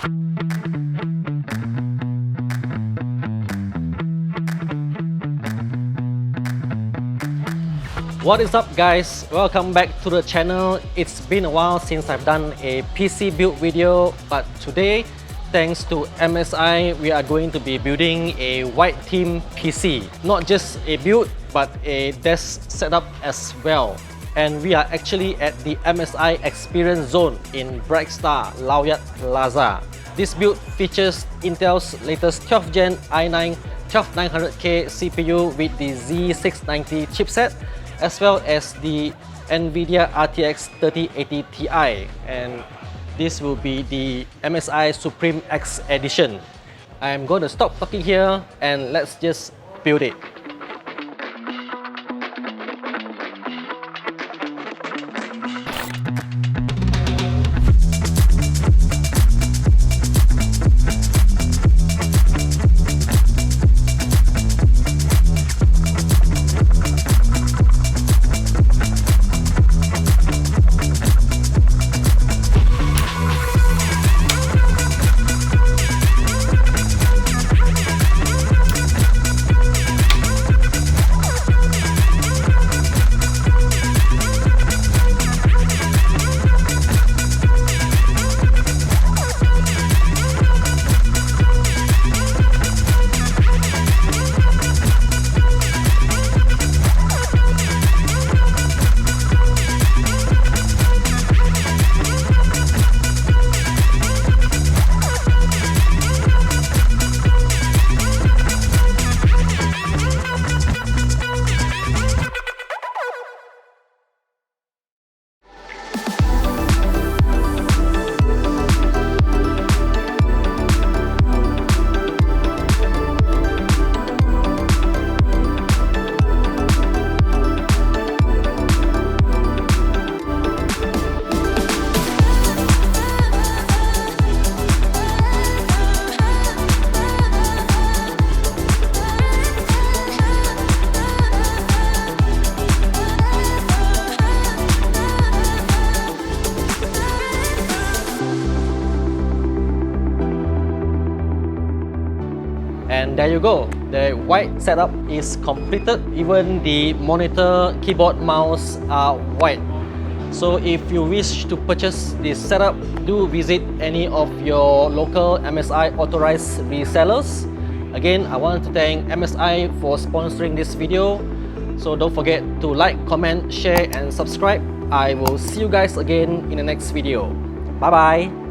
What is up guys? Welcome back to the channel. It's been a while since I've done a PC build video, but today, thanks to MSI, we are going to be building a white theme PC. Not just a build, but a desk setup as well. And we are actually at the MSI Experience Zone in Brightstar, Lowyat Plaza. This build features Intel's latest 12th Gen i9 12900K CPU with the Z690 chipset, as well as the NVIDIA RTX 3080 Ti, and this will be the MSI Supreme X Edition. I'm going to stop talking here and let's just build it. And there you go, the white setup is completed. Even the monitor, keyboard, mouse are white. So if you wish to purchase this setup, do visit any of your local MSI authorized resellers. Again, I want to thank MSI for sponsoring this video. So don't forget to like, comment, share and subscribe. I will see you guys again in the next video. Bye bye.